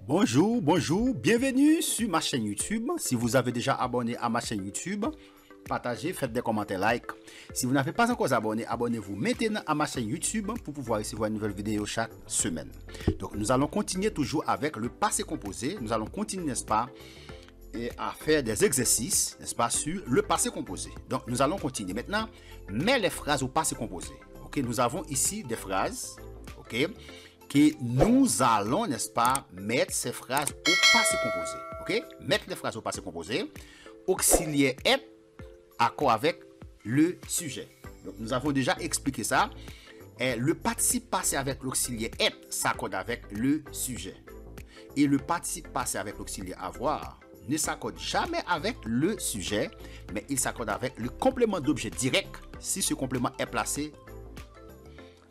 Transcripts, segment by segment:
Bonjour, bonjour, bienvenue sur ma chaîne YouTube. Si vous avez déjà abonné à ma chaîne YouTube, partagez, faites des commentaires, like. Si vous n'avez pas encore abonné, abonnez-vous maintenant à ma chaîne YouTube pour pouvoir recevoir une nouvelle vidéo chaque semaine. Donc nous allons continuer toujours avec le passé composé. Nous allons continuer, n'est-ce pas, et à faire des exercices, n'est-ce pas, sur le passé composé. Donc nous allons continuer. Maintenant, mets les phrases au passé composé. Ok, nous avons ici des phrases, ok, que nous allons, n'est-ce pas, mettre ces phrases au passé composé. Ok, mettre les phrases au passé composé. Auxiliaire être, accord avec le sujet. Donc nous avons déjà expliqué ça. Et le participe passé avec l'auxiliaire être s'accorde avec le sujet. Et le participe passé avec l'auxiliaire avoir ne s'accorde jamais avec le sujet, mais il s'accorde avec le complément d'objet direct si ce complément est placé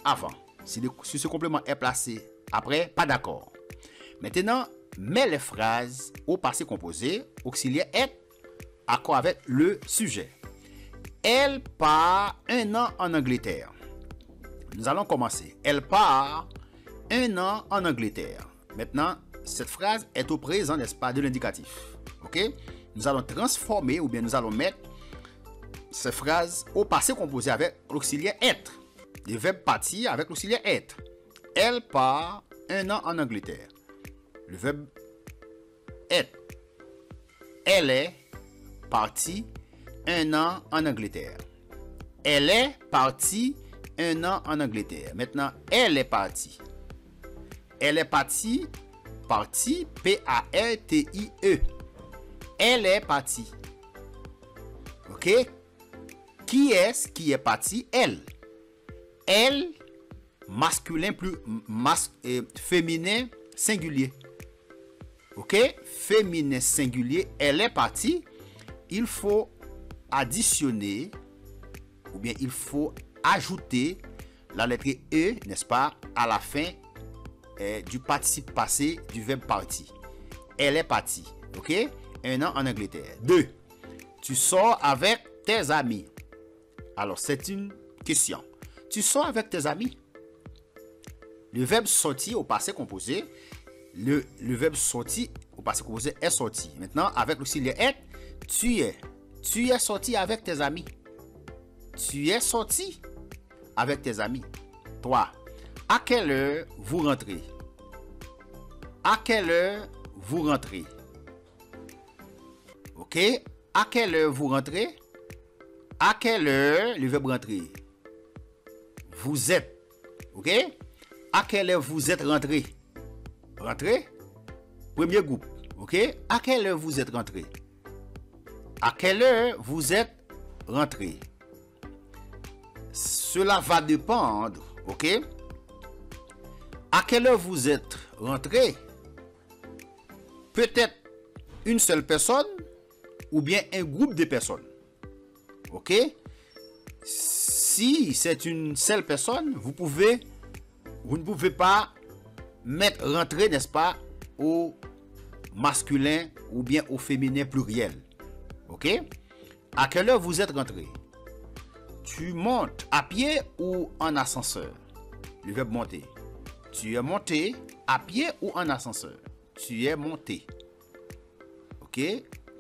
avant. Si ce complément est placé après, pas d'accord. Maintenant, mets les phrases au passé composé, auxiliaire être, accord avec le sujet. Elle part 1 an en Angleterre. Nous allons commencer. Elle part 1 an en Angleterre. Maintenant, cette phrase est au présent, n'est-ce pas, de l'indicatif. Ok? Nous allons transformer ou bien nous allons mettre ces phrases au passé composé avec l'auxiliaire être. Le verbe partir avec l'auxiliaire être. Elle part 1 an en Angleterre. Le verbe être. Elle est partie 1 an en Angleterre. Elle est partie 1 an en Angleterre. Maintenant, elle est partie. Elle est partie. Partie, P-A-R-T-I-E. Elle est partie. Ok? Qui est-ce qui est parti? Elle. Elle, masculin plus féminin singulier. Ok? Féminin singulier. Elle est partie. Il faut additionner ou bien il faut ajouter la lettre E, n'est-ce pas, à la fin du participe passé du verbe parti. Elle est partie. Ok? 1 an en Angleterre. 2. Tu sors avec tes amis. Alors, c'est une question. Tu sors avec tes amis? Le verbe sortir au passé composé, le verbe sortir au passé composé est sorti. Maintenant, avec l'auxiliaire être, tu es sorti avec tes amis. Tu es sorti avec tes amis. 3. À quelle heure vous rentrez? À quelle heure vous rentrez? Ok? À quelle heure vous rentrez? À quelle heure, le verbe rentrer? Vous êtes. Ok? À quelle heure vous êtes rentré? Rentré? Premier groupe. Ok? À quelle heure vous êtes rentré? À quelle heure vous êtes rentré? Cela va dépendre. Ok? À quelle heure vous êtes rentré? Peut-être une seule personne ou bien un groupe de personnes. Ok? Si c'est une seule personne, vous ne pouvez pas mettre rentrer, n'est-ce pas, au masculin ou bien au féminin pluriel. Ok? À quelle heure vous êtes rentré? Tu montes à pied ou en ascenseur? Le verbe monter. Tu es monté à pied ou en ascenseur? Tu es monté. Ok?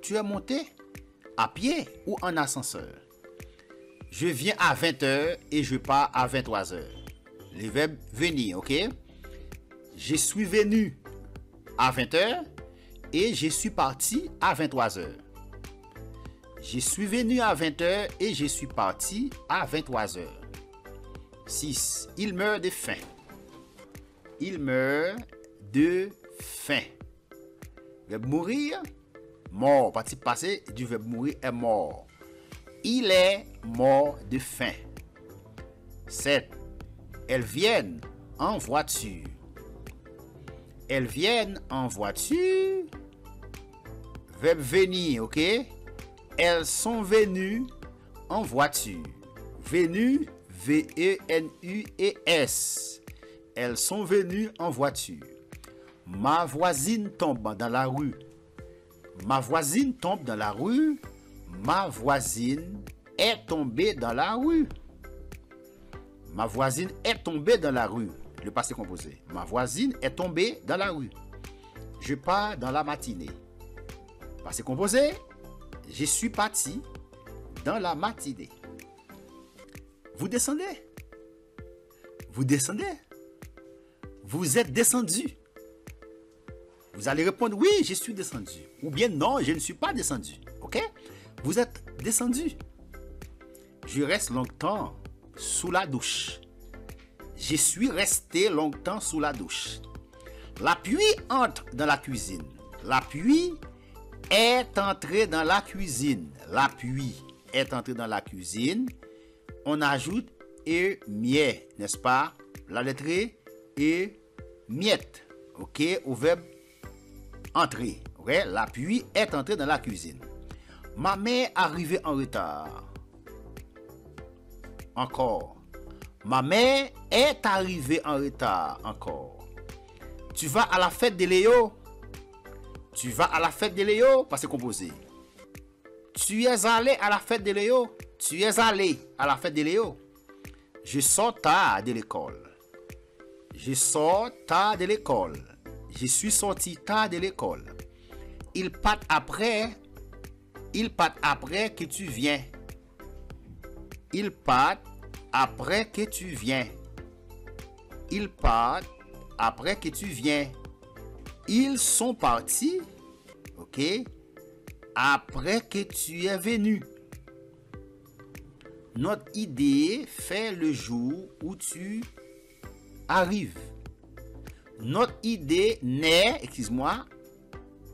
Tu es monté à pied ou en ascenseur? Je viens à 20h et je pars à 23h. Le verbe venir, ok? Je suis venu à 20h et je suis parti à 23h. Je suis venu à 20h et je suis parti à 23h. 6. Il meurt de faim. Il meurt de faim. Verbe mourir, mort. Participe passé du verbe mourir est mort. Il est mort de faim. 7. Elles viennent en voiture. Elles viennent en voiture. Verbe venir, ok? Elles sont venues en voiture. Venues, V-E-N-U-E-S. Elles sont venues en voiture. Ma voisine tombe dans la rue. Ma voisine tombe dans la rue. Ma voisine est tombée dans la rue. Ma voisine est tombée dans la rue. Le passé composé. Ma voisine est tombée dans la rue. Je pars dans la matinée. Passé composé. Je suis parti dans la matinée. Vous descendez. Vous descendez. Vous êtes descendu. Vous allez répondre oui, je suis descendu. Ou bien non, je ne suis pas descendu. Ok? Vous êtes descendu. Je reste longtemps sous la douche. Je suis resté longtemps sous la douche. La pluie entre dans la cuisine. La pluie est entrée dans la cuisine. La pluie est entrée dans la cuisine. On ajoute et miette, n'est-ce pas? La lettre et miette. Ok? Au verbe entrer. Ok? La pluie est entrée dans la cuisine. Ma mère arrivée en retard. Encore. Ma mère est arrivée en retard. Encore. Tu vas à la fête de Léo. Tu vas à la fête de Léo. Passé composé. Tu es allé à la fête de Léo. Tu es allé à la fête de Léo. Je sors tard de l'école. Je sors tard de l'école. Je suis sorti tard de l'école. Il part après que tu viens. Il part après que tu viens. Il part après que tu viens. Ils sont partis, ok, après que tu es venu. Notre idée fait le jour où tu arrives. Notre idée naît, excuse-moi,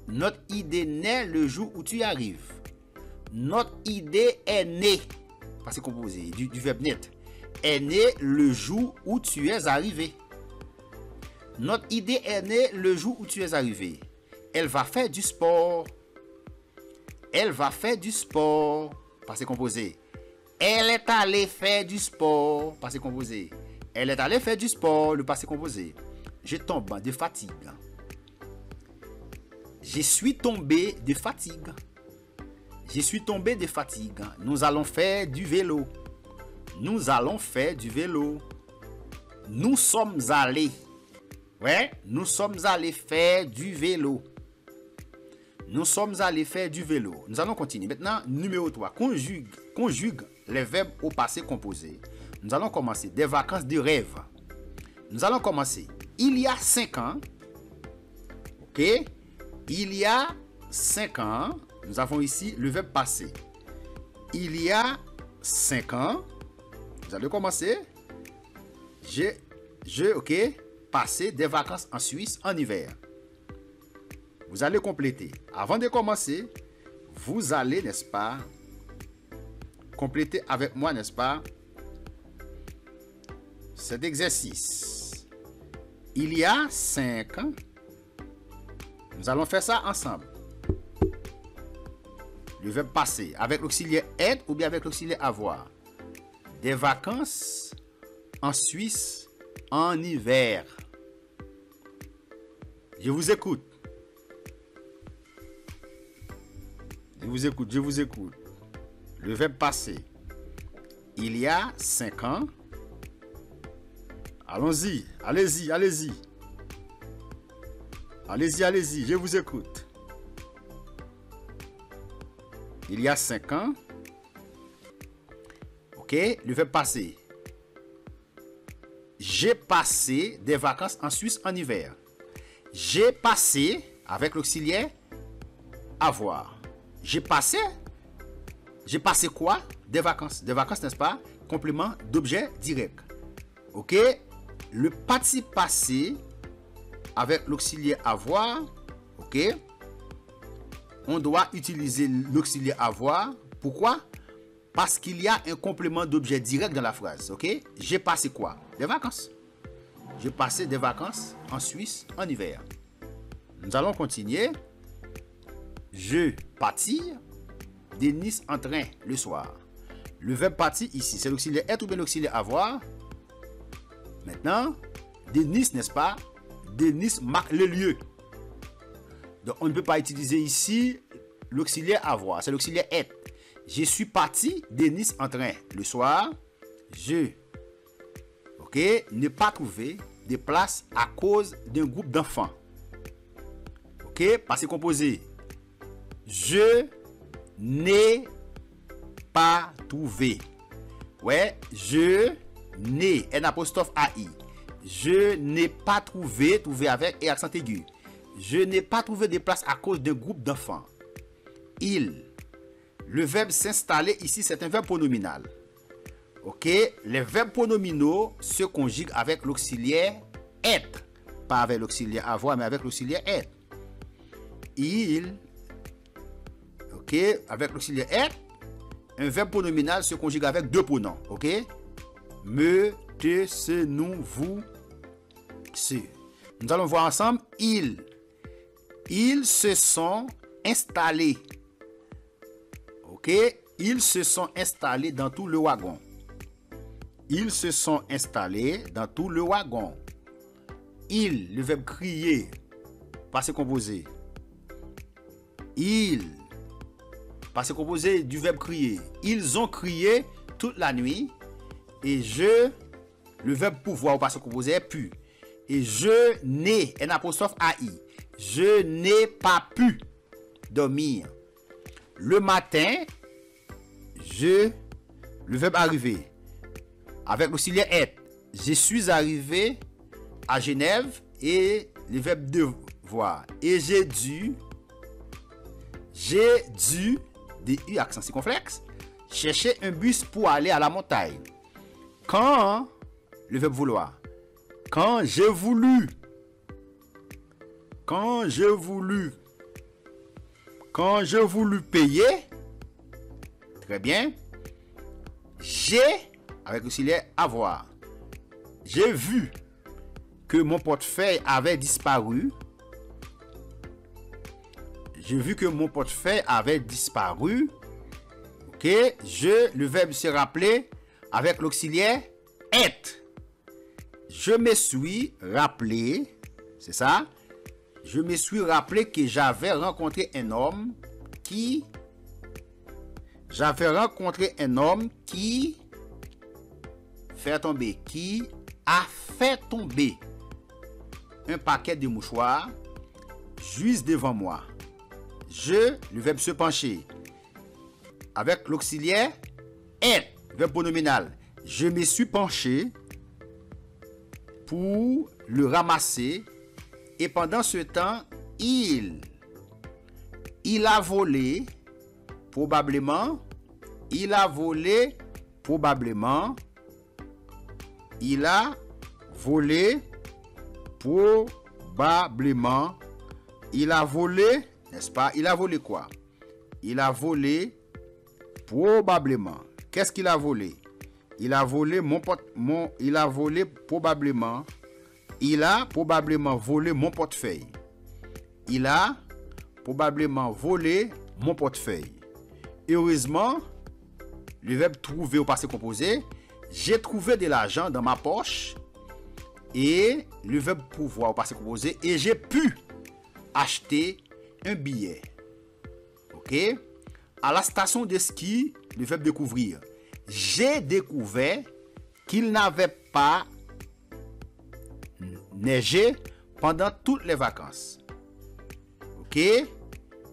notre idée naît le jour où tu arrives. Notre idée est née, parce que composé du verbe naître, est née le jour où tu es arrivé. Notre idée est née le jour où tu es arrivé. Elle va faire du sport. Elle va faire du sport. Passé composé. Elle est allée faire du sport. Passé composé. Elle est allée faire du sport. Le passé composé. Je tombe de fatigue. Je suis tombé de fatigue. Je suis tombé de fatigue. Nous allons faire du vélo. Nous allons faire du vélo. Nous sommes allés. Ouais, nous sommes allés faire du vélo. Nous sommes allés faire du vélo. Nous allons continuer. Maintenant, numéro 3. Conjugue les verbes au passé composé. Nous allons commencer. Des vacances de rêve. Nous allons commencer. Il y a 5 ans. Ok. Il y a 5 ans. Nous avons ici le verbe passé. Il y a 5 ans. Vous allez commencer. Ok. Passer des vacances en Suisse en hiver. Vous allez compléter. Avant de commencer, vous allez, n'est-ce pas, compléter avec moi, n'est-ce pas, cet exercice. Il y a 5 ans. Nous allons faire ça ensemble. Le verbe passer avec l'auxiliaire être ou bien avec l'auxiliaire avoir. Des vacances en Suisse en hiver. Je vous écoute. Je vous écoute. Le verbe passé. Il y a 5 ans. Allons-y, allez-y. Allez-y, je vous écoute. Il y a 5 ans. Ok, le verbe passé. J'ai passé des vacances en Suisse en hiver. J'ai passé, avec l'auxiliaire, avoir. J'ai passé quoi? Des vacances. Des vacances, n'est-ce pas? Complément d'objet direct. Ok? Le participe passé, avec l'auxiliaire avoir, ok? On doit utiliser l'auxiliaire avoir. Pourquoi? Parce qu'il y a un complément d'objet direct dans la phrase. Ok? J'ai passé quoi? Des vacances. J'ai passé des vacances en Suisse en hiver. Nous allons continuer. Je partir de Nice en train le soir. Le verbe partir ici, c'est l'auxiliaire être ou bien l'auxiliaire avoir. Maintenant, de Nice, n'est-ce pas? De Nice marque le lieu. Donc, on ne peut pas utiliser ici l'auxiliaire avoir. C'est l'auxiliaire être. Je suis parti de Nice en train le soir. Ne pas trouver de place à cause d'un groupe d'enfants. Ok, passé composé. Je n'ai pas trouvé. Ouais, je n'ai, N apostrophe AI. Je n'ai pas trouvé, trouvé avec et accent aigu. Je n'ai pas trouvé de place à cause d'un groupe d'enfants. Il. Le verbe s'installer ici, c'est un verbe pronominal. Ok, les verbes pronominaux se conjuguent avec l'auxiliaire être. Pas avec l'auxiliaire avoir, mais avec l'auxiliaire être. Il. Ok, avec l'auxiliaire être, un verbe pronominal se conjugue avec deux pronoms. Ok, me, te, ce, nous, vous, ce. Nous allons voir ensemble. Ils se sont installés. Ok, ils se sont installés dans tout le wagon. Ils se sont installés dans tout le wagon. Il, le verbe crier, passé composé. Il, passé composé du verbe crier. Ils ont crié toute la nuit. Et je, le verbe pouvoir, passé composé est pu. Et je n'ai, N apostrophe AI. Je n'ai pas pu dormir. Le matin, le verbe arriver, avec l'auxiliaire être. Je suis arrivé à Genève et le verbe devoir. Et j'ai dû, DU, accent circonflexe, chercher un bus pour aller à la montagne. Quand, le verbe vouloir. Quand j'ai voulu. Quand j'ai voulu. Quand j'ai voulu payer. Très bien. J'ai, avec l'auxiliaire avoir. J'ai vu que mon portefeuille avait disparu. J'ai vu que mon portefeuille avait disparu. Ok. Le verbe se rappeler avec l'auxiliaire être. Je me suis rappelé. C'est ça. Je me suis rappelé que j'avais rencontré un homme qui a fait tomber un paquet de mouchoirs juste devant moi. Le verbe se pencher avec l'auxiliaire être, verbe pronominal. Je me suis penché pour le ramasser et pendant ce temps, il a volé probablement. Il a volé probablement. Il a volé probablement. Il a volé, n'est-ce pas? Il a volé quoi? Il a volé probablement. Qu'est-ce qu'il a volé? Il a volé il a volé probablement. Il a probablement volé mon portefeuille. Il a probablement volé mon portefeuille. Heureusement, le verbe trouver au passé composé, j'ai trouvé de l'argent dans ma poche. Et le verbe pouvoir au passé composé, et j'ai pu acheter un billet. Ok? À la station de ski, le verbe découvrir. J'ai découvert qu'il n'avait pas neigé pendant toutes les vacances. Ok?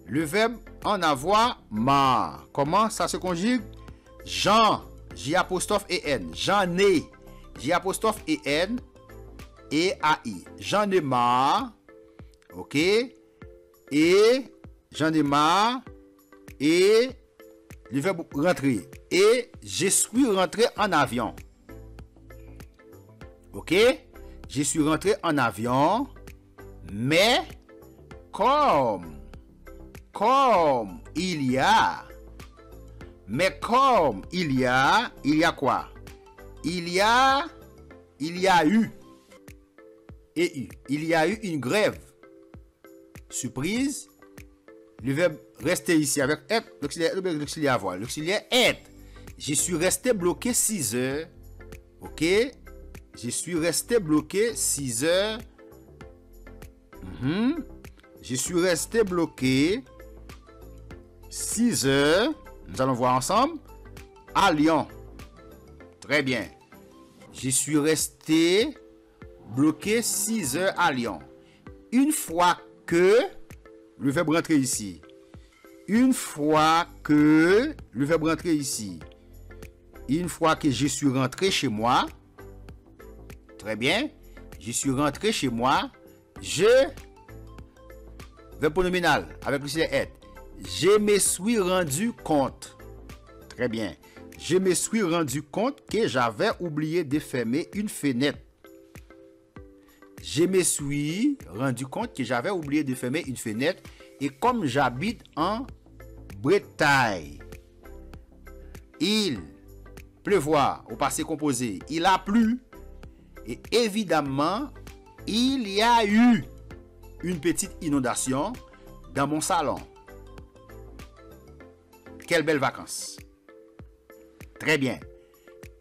Le verbe en avoir marre. Comment ça se conjugue? Jean, J apostrophe et N. J'en ai, J apostrophe et N et AI. J'en ai marre. Ok? Et j'en ai marre. Et le verbe rentrer. Et je suis rentré en avion. Ok? Je suis rentré en avion. Mais comme il y a. Mais comme il y a quoi? Il y a eu. Et eu. Il y a eu une grève. Surprise. Le verbe rester ici avec être, l'auxiliaire avoir. L'auxiliaire être. Je suis resté bloqué 6 heures. Ok? Je suis resté bloqué 6 heures. Je suis resté bloqué 6 heures. Nous allons voir ensemble. À Lyon. Très bien. Je suis resté bloqué 6 heures à Lyon. Une fois que le verbe rentrer ici. Une fois que, le verbe rentrer ici. Une fois que je suis rentré chez moi, très bien, je suis rentré chez moi, verbe pronominal, avec le être, je me suis rendu compte, très bien, je me suis rendu compte que j'avais oublié de fermer une fenêtre. Je me suis rendu compte que j'avais oublié de fermer une fenêtre et comme j'habite en Bretagne, il pleuvoir au passé composé, il a plu et évidemment il y a eu une petite inondation dans mon salon. Quelle belle vacances. Très bien.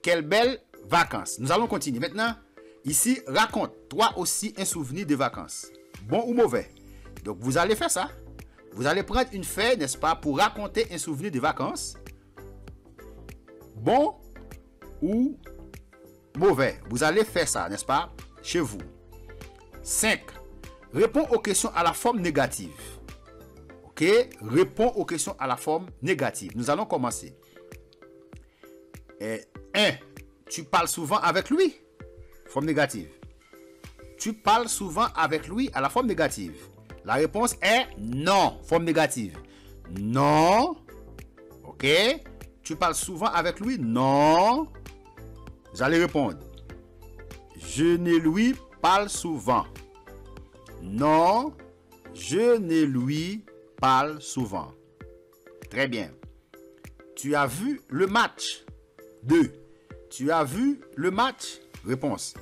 Quelle belle vacances. Nous allons continuer maintenant. Ici, raconte toi aussi un souvenir de vacances. Bon ou mauvais. Donc vous allez faire ça. Vous allez prendre une feuille, n'est-ce pas, pour raconter un souvenir de vacances. Bon ou mauvais. Vous allez faire ça, n'est-ce pas, chez vous. 5. Réponds aux questions à la forme négative. Ok? Réponds aux questions à la forme négative. Nous allons commencer. 1. Tu parles souvent avec lui. Forme négative. Tu parles souvent avec lui à la forme négative. La réponse est non. Forme négative. Non. Ok? Tu parles souvent avec lui? Non. Vous allez répondre. Je ne lui parle souvent. Non. Je ne lui parle souvent. Très bien. Tu as vu le match? 2. Tu as vu le match? Réponse.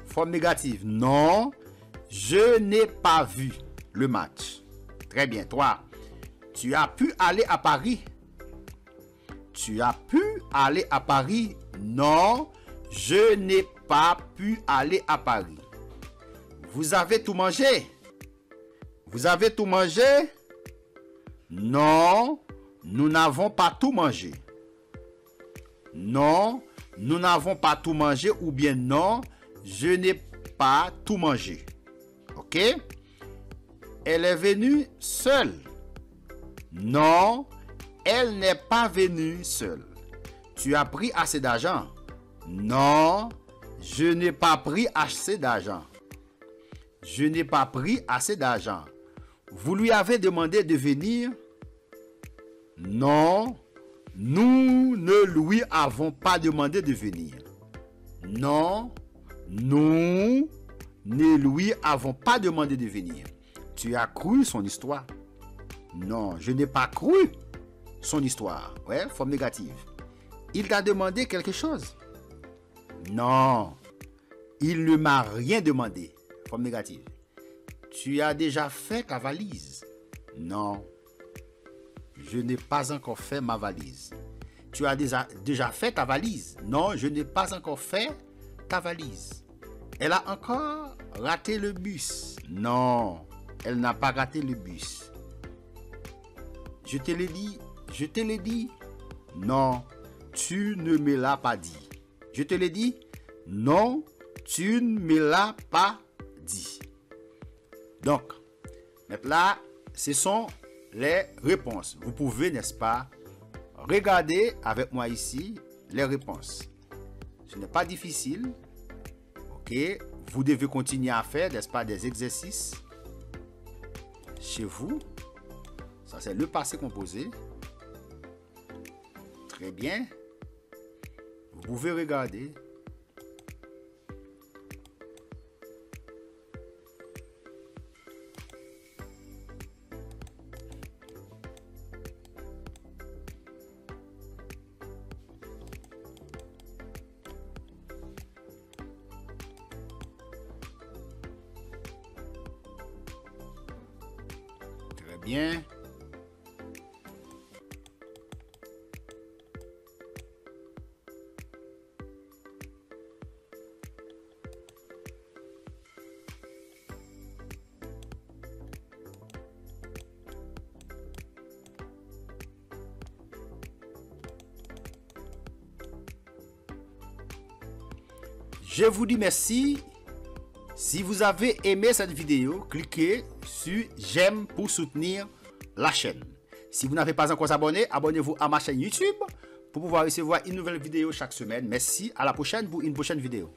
Forme négative. Non. Je n'ai pas vu le match. Très bien. 3. Tu as pu aller à Paris? Tu as pu aller à Paris? Non. Je n'ai pas pu aller à Paris. Vous avez tout mangé? Vous avez tout mangé? Non. Nous n'avons pas tout mangé. Non. Nous n'avons pas tout mangé ou bien non. Je n'ai pas tout mangé. Ok? Elle est venue seule. Non. Elle n'est pas venue seule. Tu as pris assez d'argent? Non. Je n'ai pas pris assez d'argent. Je n'ai pas pris assez d'argent. Vous lui avez demandé de venir? Non. Nous ne lui avons pas demandé de venir. Non. Nous ne lui avons pas demandé de venir. Tu as cru son histoire? Non, je n'ai pas cru son histoire. Ouais, forme négative. Il t'a demandé quelque chose? Non. Il ne m'a rien demandé. Forme négative. Tu as déjà fait ta valise? Non. Je n'ai pas encore fait ma valise. Tu as déjà fait ta valise? Non, je n'ai pas encore fait ta valise. Elle a encore raté le bus? Non, elle n'a pas raté le bus. Je te l'ai dit? Je te l'ai dit? Non, tu ne me l'as pas dit. Je te l'ai dit? Non, tu ne me l'as pas dit. Donc, maintenant, ce sont les réponses. Vous pouvez, n'est-ce pas, regarder avec moi ici les réponses. Ce n'est pas difficile. Ok, vous devez continuer à faire, n'est-ce pas, des exercices chez vous. Ça, c'est le passé composé. Très bien. Vous pouvez regarder. Très bien. Je vous dis merci. Si vous avez aimé cette vidéo, cliquez sur j'aime pour soutenir la chaîne. Si vous n'avez pas encore abonné, abonnez-vous à ma chaîne YouTube pour pouvoir recevoir une nouvelle vidéo chaque semaine. Merci, à la prochaine pour une prochaine vidéo.